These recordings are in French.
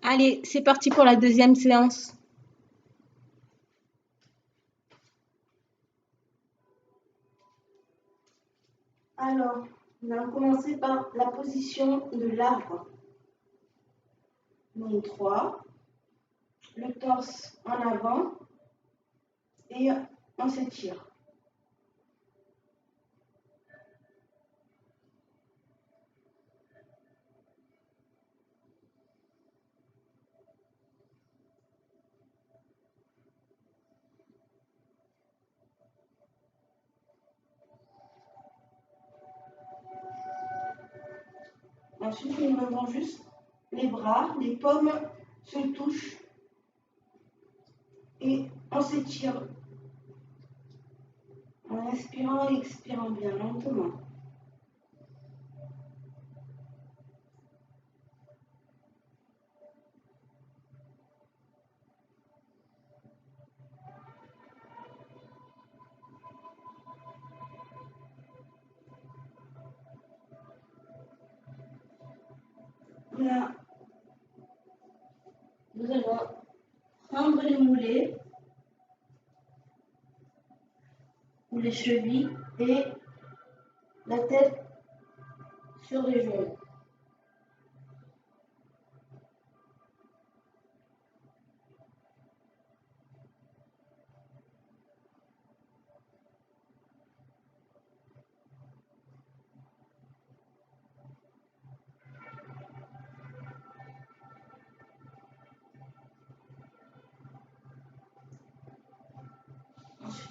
Allez, c'est parti pour la deuxième séance. Alors, nous allons commencer par la position de l'arbre. Donc 3, le torse en avant et on s'étire. Ensuite, nous levons juste les bras, les paumes se touchent et on s'étire en inspirant et expirant bien lentement. Là, nous allons prendre les mollets ou les chevilles et la tête sur les genoux.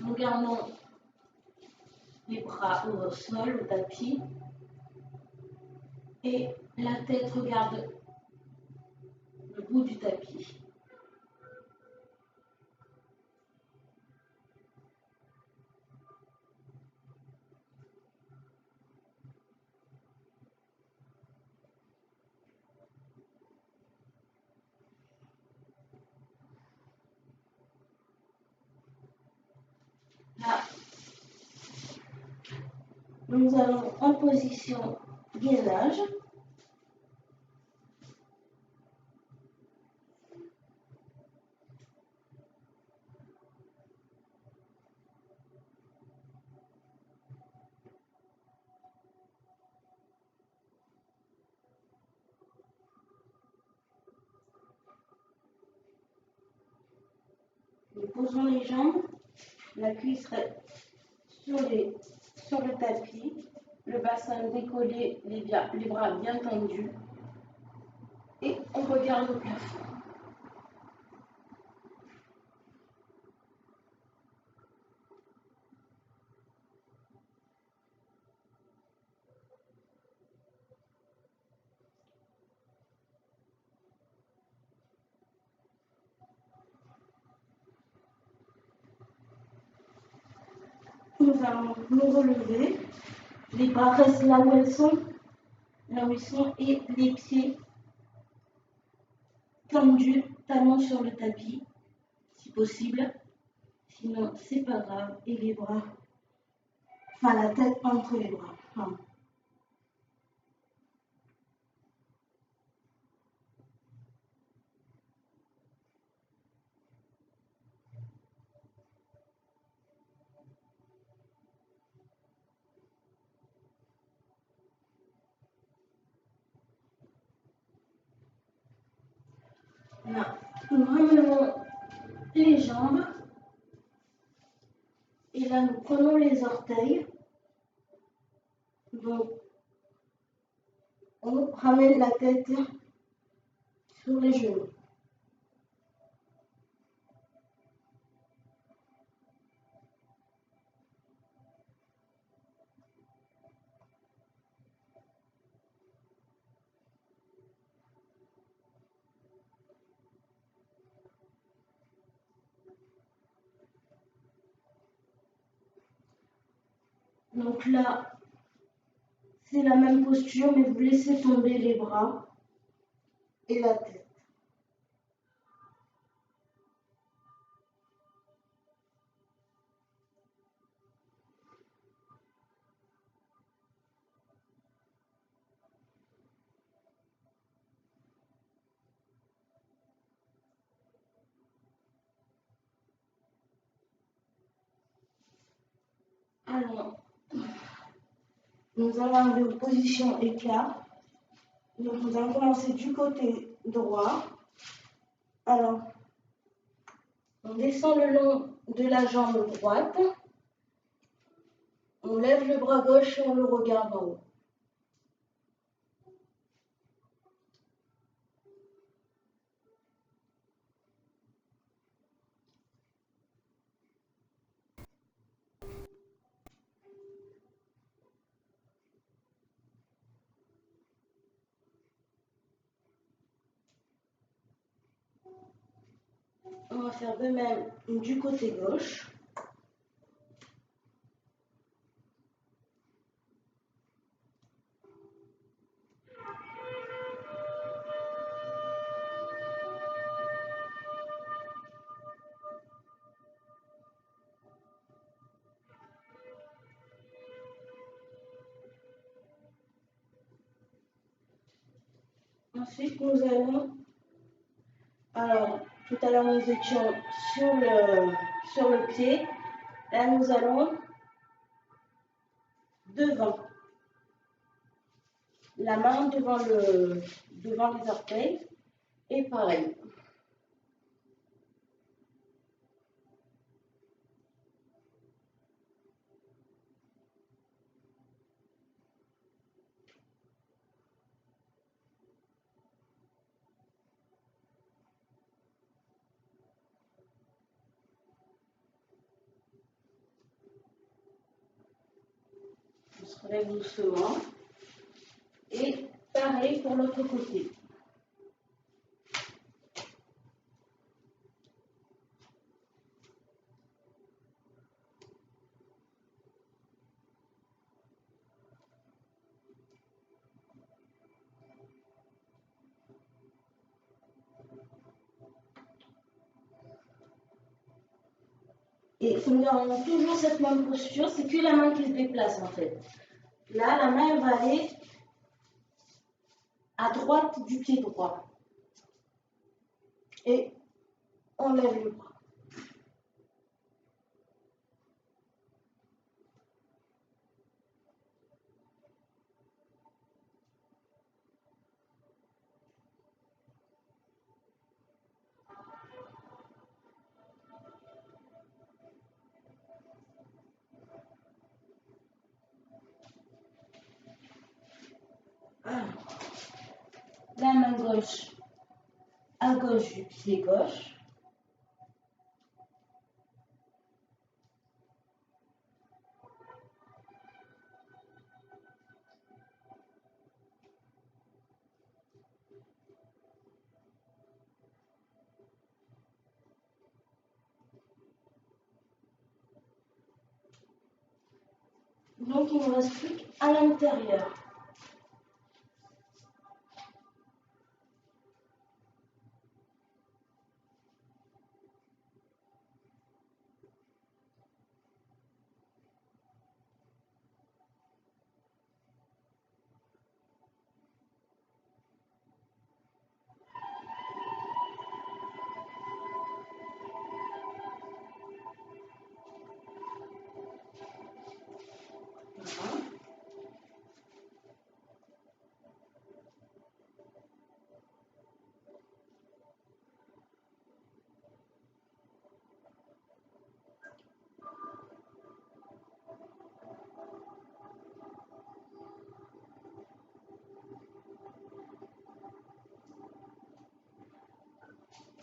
Nous gardons les bras au sol, au tapis, et la tête regarde le bout du tapis. Là, nous allons en position gainage. Nous posons les jambes, la cuisse sur le tapis, le bassin décollé, les bras bien tendus et on regarde au plafond. Nous allons nous relever, les bras restent là où ils sont et les pieds tendus, talons sur le tapis, si possible. Sinon, c'est pas grave. Et les bras, la tête entre les bras. Là, nous ramenons les jambes et là nous prenons les orteils. Donc, on ramène la tête sur les genoux. Donc là, c'est la même posture, mais vous laissez tomber les bras et la tête. Alors, nous allons arriver en position écart. Donc, nous allons commencer du côté droit. Alors, on descend le long de la jambe droite. On lève le bras gauche et on le regarde en haut. On va faire de même du côté gauche. Ensuite, nous allons... Alors, tout à l'heure, nous étions sur le pied. Là, nous allons devant. La main devant les orteils. Et pareil. On se relève doucement. Et pareil pour l'autre côté. Et nous avons toujours cette même posture, c'est que la main qui se déplace en fait. Là, la main elle va aller à droite du pied droit. Et on lève le bras. La main gauche à gauche du pied gauche. Donc il ne reste plus qu'à l'intérieur.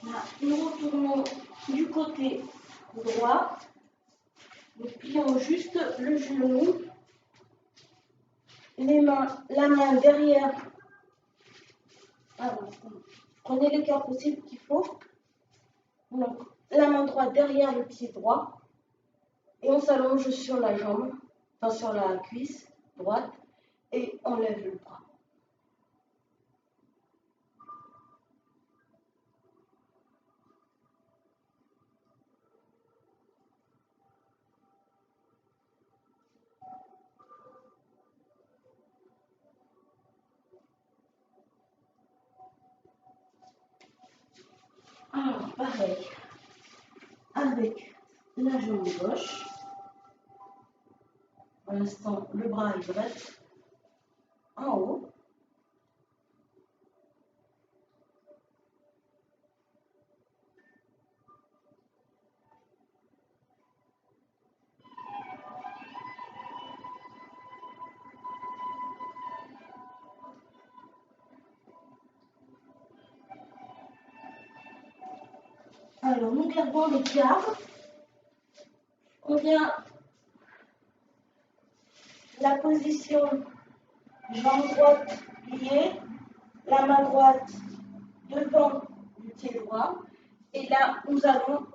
Là, nous retournons du côté droit. Nous plions juste le genou. La main derrière. Prenez l'écart possible qu'il faut. Donc, la main droite derrière le pied droit. Et on s'allonge sur la jambe, enfin sur la cuisse droite. Et on lève le bras. Alors, pareil, avec la jambe gauche. Pour l'instant, le bras il reste en haut. Alors, nous gardons l'écart. On vient la position jambe droite pliée, la main droite devant du pied droit. Et là, nous allons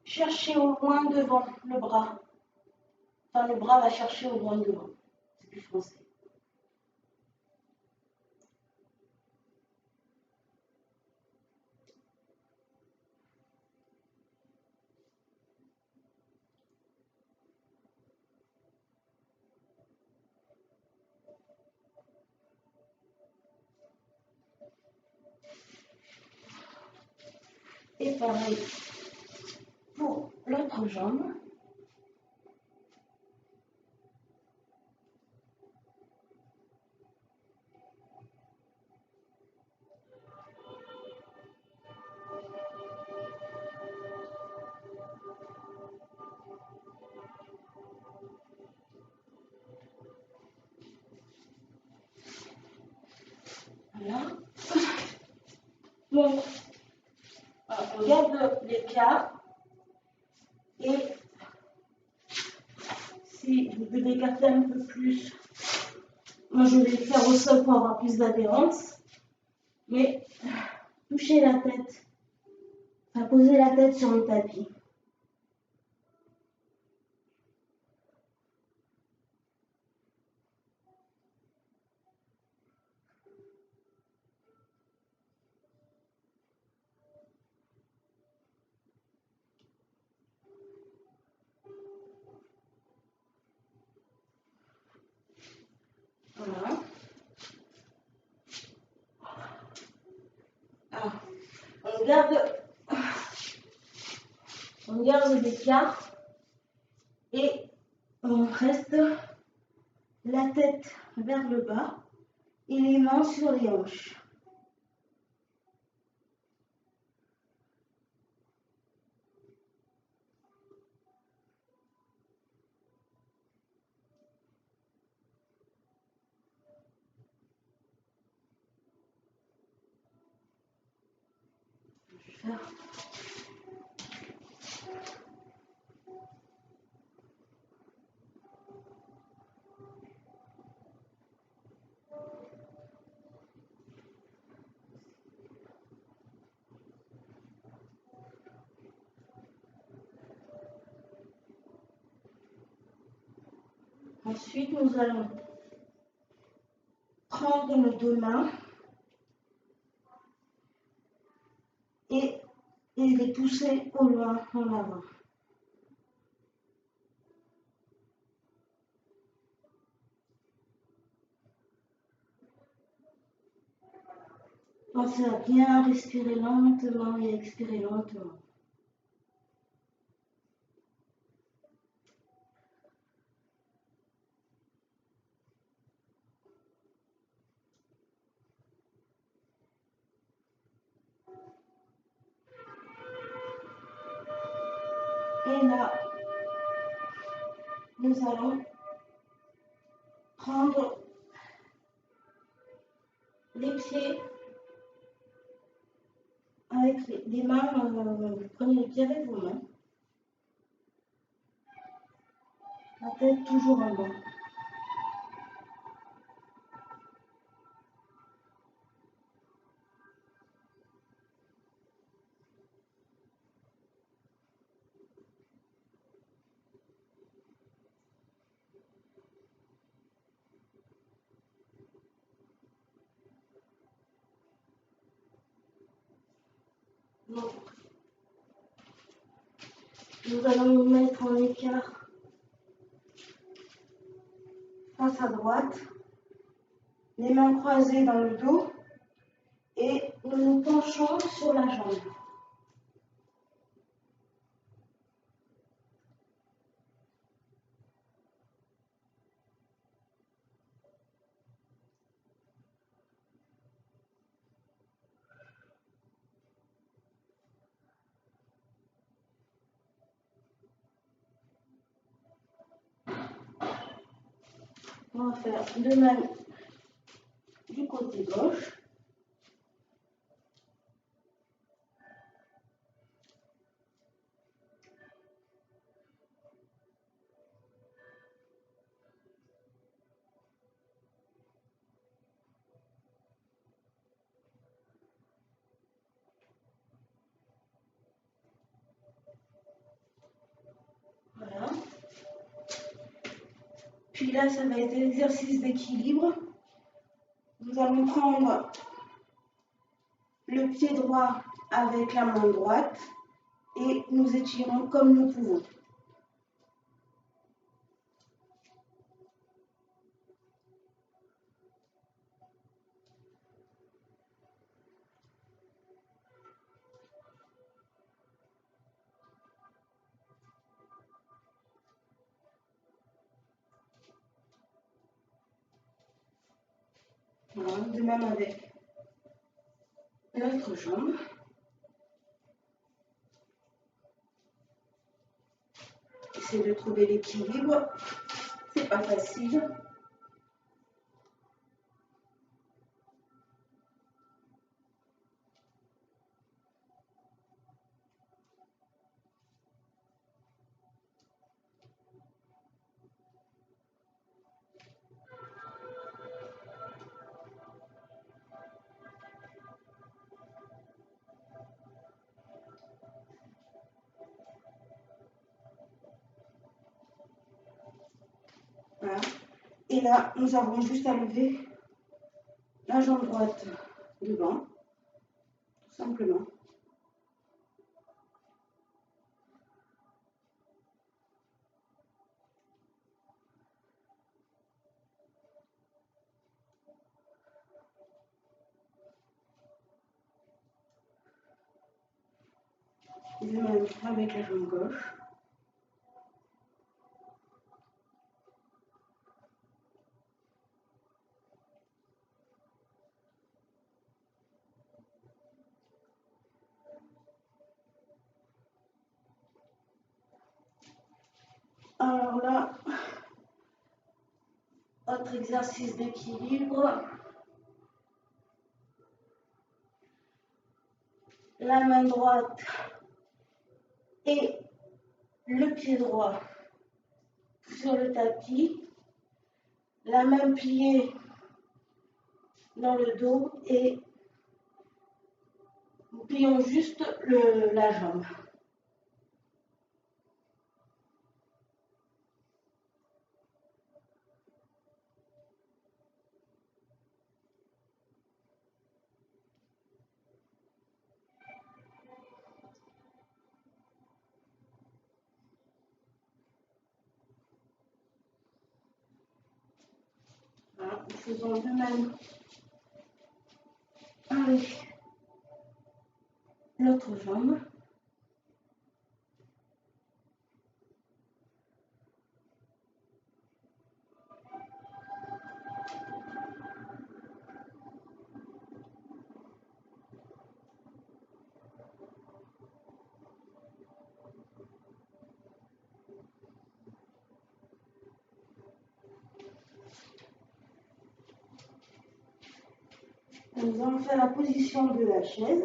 chercher au loin devant le bras. Enfin, le bras va chercher au loin devant. C'est plus français. Et pareil pour l'autre jambe. Voilà. Donc, on garde l'écart. Et si vous devez écarter un peu plus, moi je vais le faire au sol pour avoir plus d'adhérence. Mais toucher la tête, enfin poser la tête sur le tapis. Voilà. Ah, on garde l'écart et on reste la tête vers le bas et les mains sur les hanches. Je vais faire. Ensuite, nous allons prendre nos deux mains et les pousser au loin en avant. Pensez à bien respirer lentement et expirer lentement. Et là, nous allons prendre les pieds avec les mains, vous prenez les pieds avec vos mains. La tête toujours en bas. Donc, nous allons nous mettre en écart face à droite, les mains croisées dans le dos et nous nous penchons sur la jambe. On va faire de même du côté gauche. Voilà. Puis là, ça va être l'exercice d'équilibre. Nous allons prendre le pied droit avec la main droite et nous étirons comme nous pouvons. Voilà, de même avec l'autre jambe. Essayez de trouver l'équilibre. C'est pas facile. Voilà. Et là, nous avons juste à lever la jambe droite devant, tout simplement. De même avec la jambe gauche. Alors là, autre exercice d'équilibre. La main droite et le pied droit sur le tapis. La main pliée dans le dos et nous plions juste la jambe. Voilà, nous faisons de même avec l'autre jambe. Nous allons faire la position de la chaise.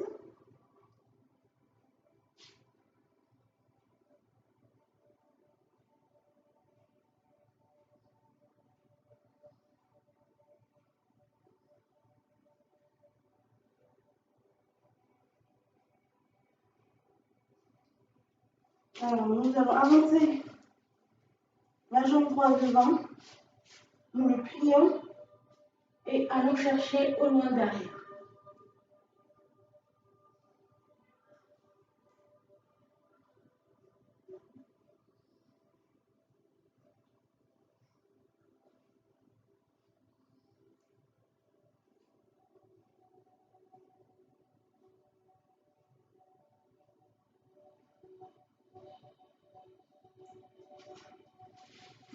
Alors, nous allons avancer la jambe droite devant. Nous le plions et allons chercher au loin derrière.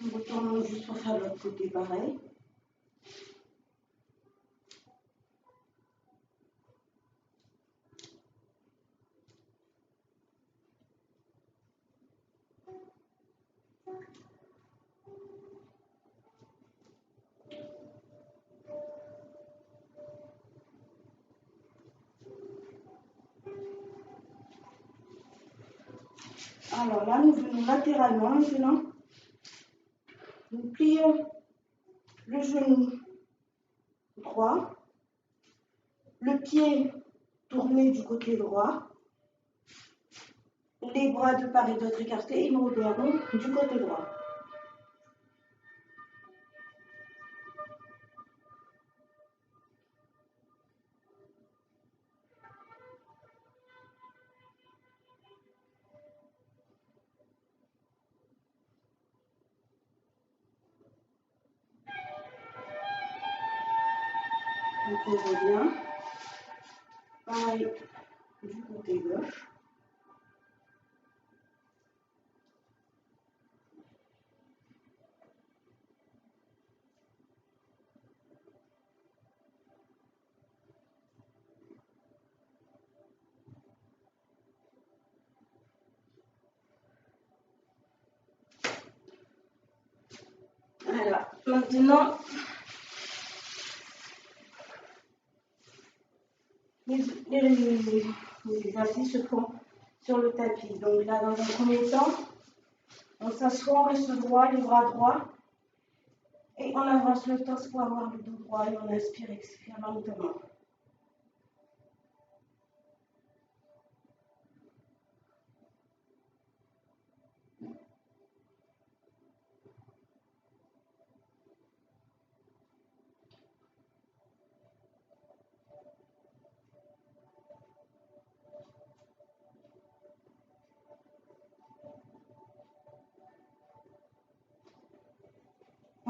Nous retournons juste pour faire l'autre côté pareil. Alors là, nous venons latéralement maintenant. Nous plions le genou droit, le pied tourné du côté droit, les bras de part et d'autre écartés et nous regardons du côté droit. Donc on revient. Pareil du côté gauche. Voilà, maintenant, les exercices se font sur le tapis. Donc là, dans un premier temps, on s'assoit, on reste droit, les bras droits, et on avance le torse pour avoir le dos droit, et on inspire, expire lentement.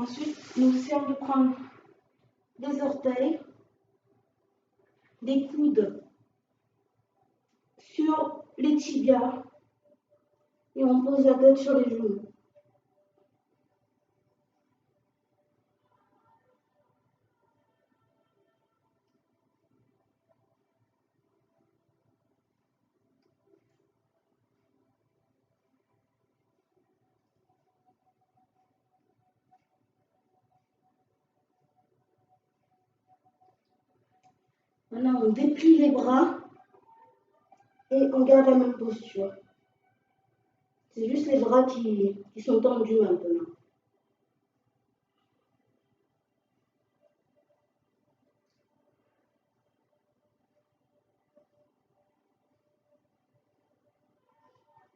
Ensuite, nous essayons de prendre les orteils, les coudes sur les tibias et on pose la tête sur les genoux. Maintenant, on déplie les bras et on garde la même posture. C'est juste les bras qui sont tendus maintenant.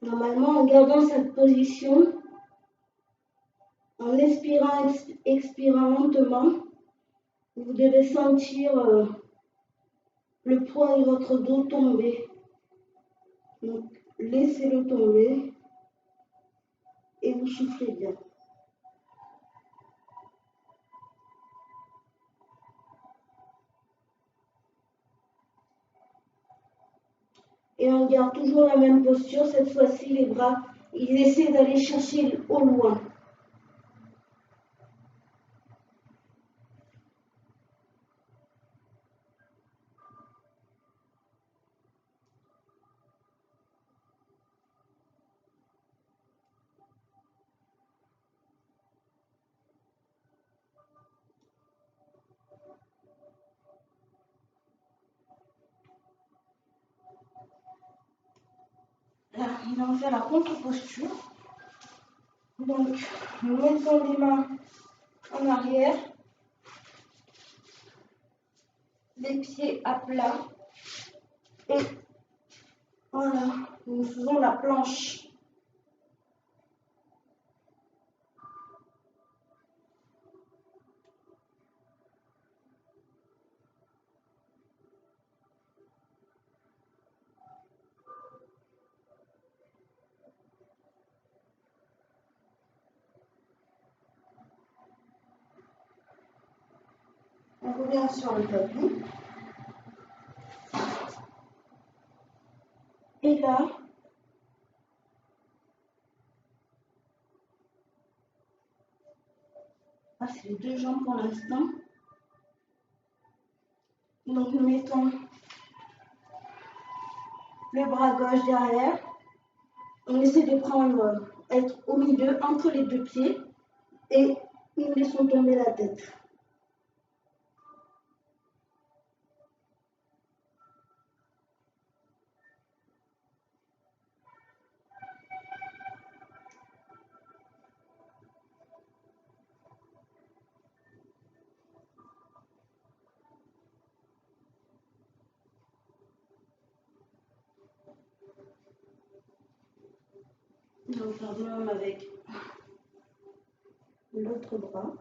Normalement, en gardant cette position, en expirant, expirant lentement, vous devez sentir le poids de votre dos tomber. Donc, laissez-le tomber et vous soufflez bien. Et on garde toujours la même posture. Cette fois-ci, les bras, ils essaient d'aller chercher au loin. Là, nous allons faire la contre-posture. Donc, nous mettons les mains en arrière, les pieds à plat et voilà, nous faisons la planche. On revient sur le tapis. Et là, c'est les deux jambes pour l'instant. Donc nous mettons le bras gauche derrière. On essaie de prendre, être au milieu entre les deux pieds et nous laissons tomber la tête. On va faire de même avec l'autre bras.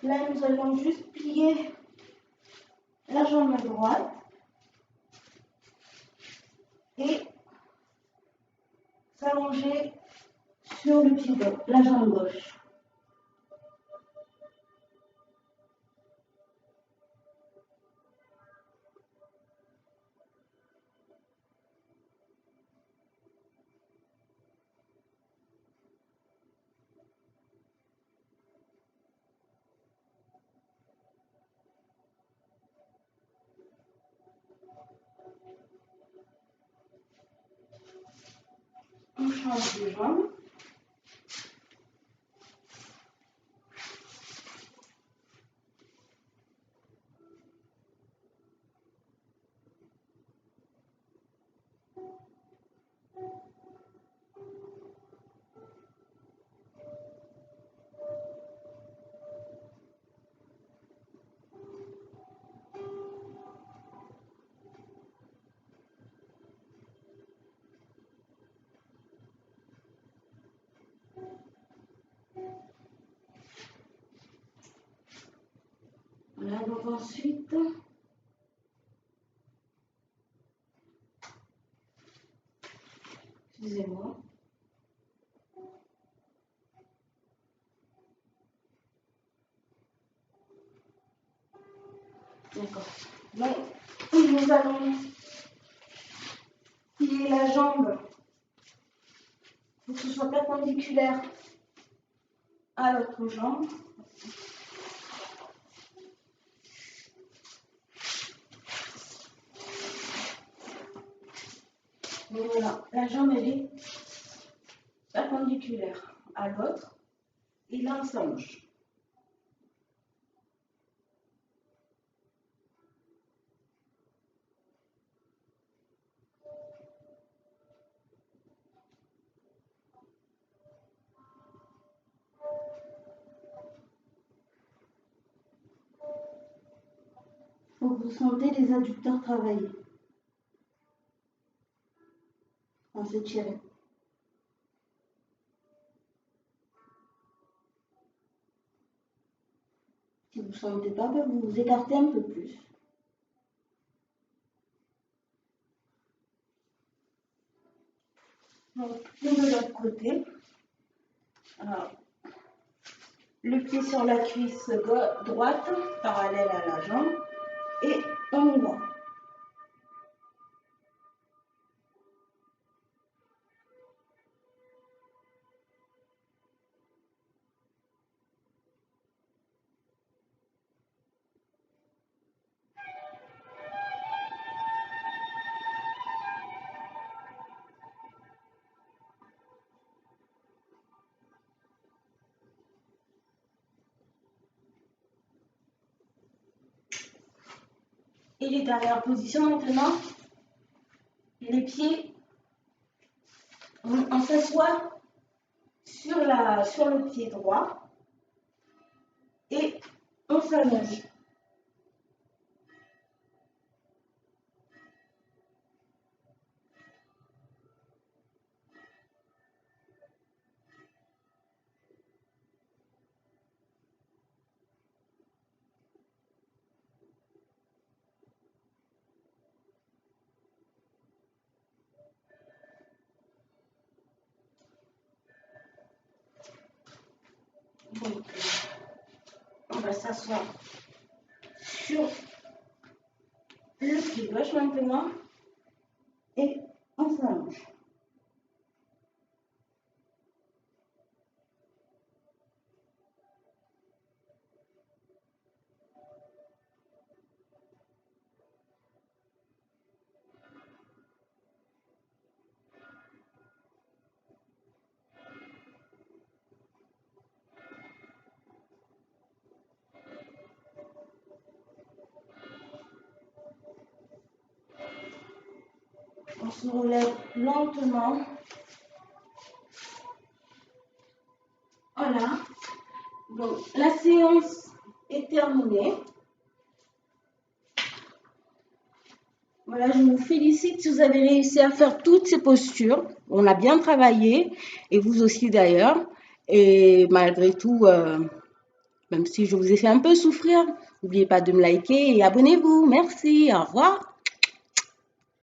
Là, nous allons juste plier la jambe droite et s'allonger sur le pied gauche, la jambe gauche. On change de jambe. Voilà, donc ensuite, excusez-moi. D'accord. Donc, nous allons plier la jambe pour que ce soit perpendiculaire à l'autre jambe. Donc voilà, la jambe elle est perpendiculaire à l'autre et là on s'allonge. Faut que vous sentez les adducteurs travailler. On s'étire. Si vous ne sentez pas, vous vous écartez un peu plus. Donc, de l'autre côté. Alors, le pied sur la cuisse droite, parallèle à la jambe, et on y va. Et les dernières positions maintenant, les pieds, on s'assoit sur le pied droit et on s'allonge. Donc, on va s'asseoir sur le pied gauche maintenant et on s'allonge. On se relève lentement. Voilà. Donc, la séance est terminée. Voilà, je vous félicite si vous avez réussi à faire toutes ces postures. On a bien travaillé, et vous aussi d'ailleurs. Et malgré tout, même si je vous ai fait un peu souffrir, n'oubliez pas de me liker et abonnez-vous. Merci, au revoir.